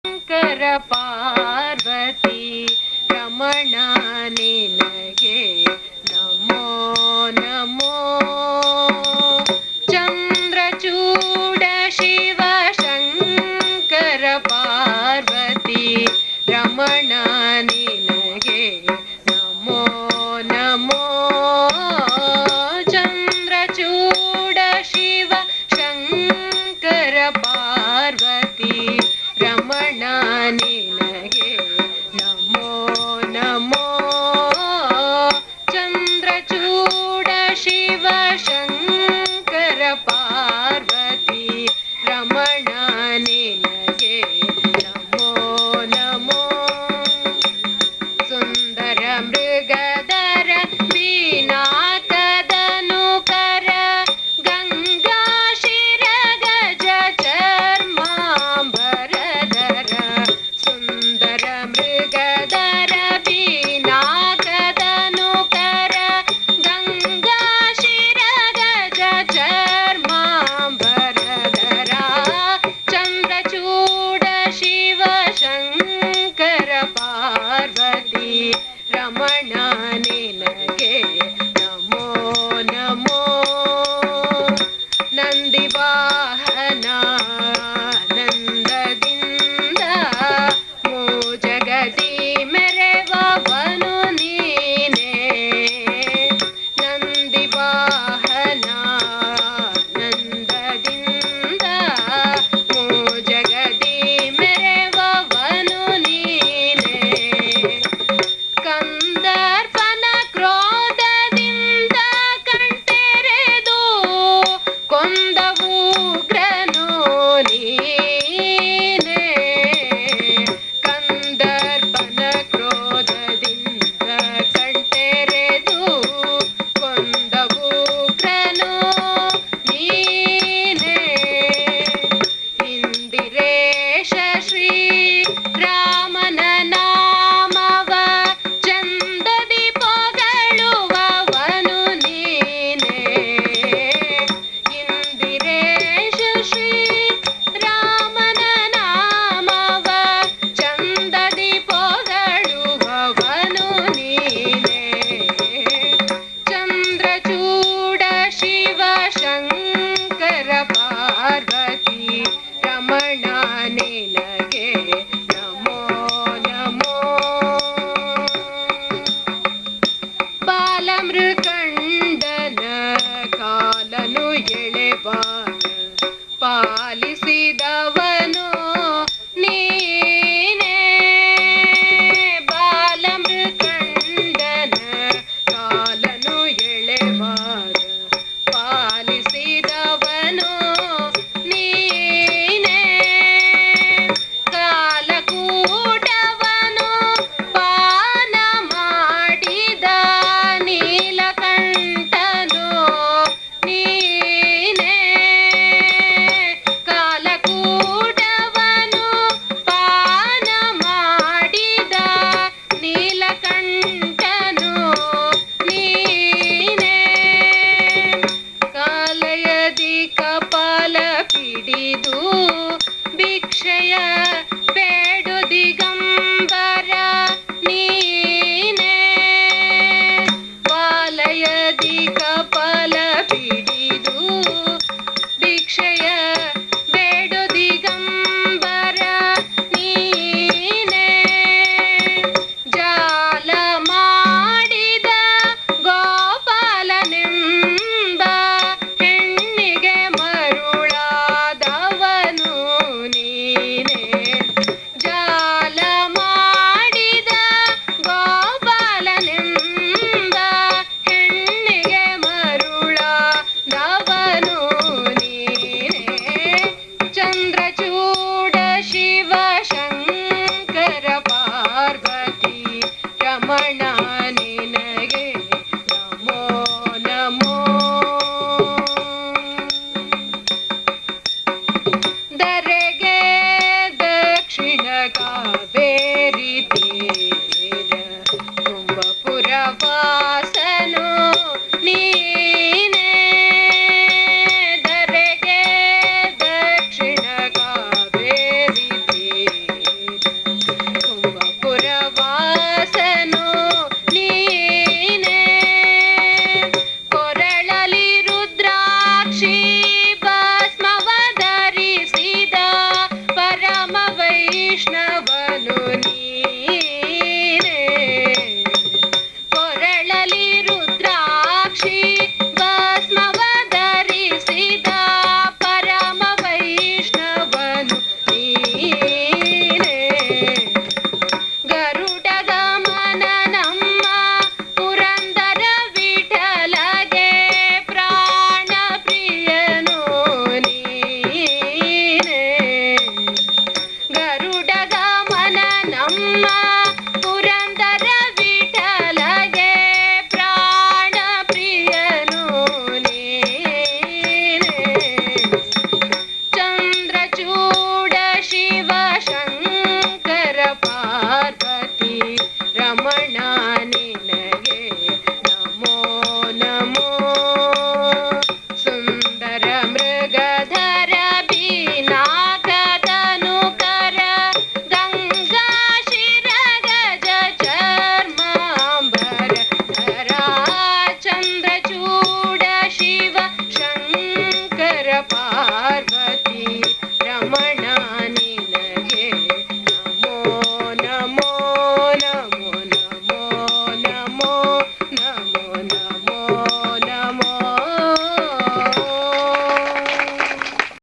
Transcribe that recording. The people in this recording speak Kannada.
ಶಂಕರ ಪಾರ್ವತಿ ರಮಣ ನಿನಗೆ ನಮೋ ನಮೋ. ಚಂದ್ರಚೂಡ ಶಿವ ಶಂಕರ ಪಾರ್ವತಿ ರಮಣ ನಿನಗೆ ನಮೋ ನಮೋ. ಚಂದ್ರಚೂಡ ಶಿವ ಶಂಕರ ಪಾರ್ವತಿ ರಮಣ ನಿನಗೆ ನಮೋ ನಮೋ. ಚಂದ್ರಚೂಡ ಶಿವ ಶಂಕರ ಪಾರ್ವತಿ ರಮಣ ನಿನಗೆ ನಮೋ ನಮೋ. ಸುಂದರ ಮೃಗಧರ ವಿನಾಕದನುಕರ ಗಂಗಾ ಶಿರ ಗಜ ಚರ್ಮಾಂಬರಧರ. ಸುಂದರ ಮೃಗಧರ ವಿನಾಕದನುಕರ ಗಂಗಾ ಶಿರ ಗಜ ಚರ್ಮಾಂಬರಧರ. ಚಂದ್ರಚೂಡ ಶಿವ ಶಂಕರ ಪಾರ್ವತಿ ರಮಣ ನಿನಗೆ ನಮೋ ನಮೋ. ನಂದಿ ವಾಹನ ನಂದದಿಂದ ಮೂಜಗದಿ ಮೆರೆವವನು ನೀನೇ. ನಂದಿ ವಾಹನ ನಂದದಿಂದ ಮೂಜಗದಿ ಮೆರೆವವನು ನೀನೇ. ಕಂದರ್ಪನ ಕ್ರೋಧದಿಂದ ಕಣ್ತೆರೆದು ಕೊಂದ ಉಗ್ರನು ನೀನೇ. ಕಂದರ್ಪನ ಕ್ರೋಧದಿಂದ ಕಣ್ತೆರೆದು ಕೊಂದ ಉಗ್ರನು ನೀನೇ. ಇಂದಿರೇಶ ಶ್ರೀ ರಾಮನ ನಾಮವ ಚಂದದಿ ಪೊಗಳುವವನು ನೀನೇ. ಇಂದಿರೇಶ ಶ್ರೀ ರಾಮನ ನಾಮವ ಚಂದದಿ ಪೊಗಳುವವನು ನೀನೇ. ಚಂದ್ರಚೂಡ ಶಿವ ಶಂಕರ ಪಾರ್ವತಿ ರಮಣ ನಿನಗೆ ನಮೋ ನಮೋ. ಬಾಲಮೃಕಂಡನ ಕಾಲನು ಎಳೆಬಾರ ಪಾಲಿಸಿದವನು ನೀನೇ. ಬಾಲಮೃಕಂಡನ ಕಾಲನು ಎಳೆಬಾರ ಪಾಲಿಸಿದವನು ನೀನೇ. ಕಾಲಕೂಟವನು ಪಾನ ಮಾಡಿದ ನೀಲಕಂಠನು ನೀನೇ. ಕಾಲಕೂಟವನು ಪಾನ ಮಾಡಿದ ನೀಲಕಂಠನು ನೀನೇ. ಕಾಲಯದಿ ಕಪಾಲ ಪಿಡಿದು ಭಿಕ್ಷೆಯ ಬೇಡು ದಿಗಂಬರ ನೀನೇ. ವಾಲಯದಿ ಕಪಾಲ ಪಿಡಿದು ಭಿಕ್ಷೆಯ ಬೇಡು ದಿಗಂಬರ ನೀನೇ. ಜಾಲ ಮಾಡಿದ ಗೋಪಾಲನೆಂಬ ಹೆಣ್ಣಿಗೆ ಮರುಳಾದವನು ನೀನೇ. ಜಾಲ ಮಾಡಿದ ಗೋಪಾಲನೆಂಬ ಹೆಣ್ಣಿಗೆ ಮರುಳಾದವನು ನೀನೇ. ಚಂದ್ರಚೂಡ ಶಿವ ಶಂಕರ ಪಾರ್ವತಿ ರಮಣ ನಿನಗೆ ನಮೋ ನಮೋ. ದರೆಗೆ ದಕ್ಷಿಣ ಕಾವೇರಿ ತೀರ ಕುಂಭಪುರ ವಾಸನು ನೀನೇ. ದರೆಗೆ ದಕ್ಷಿಣ ಕಾವೇರಿ ತೀರ ಮಾ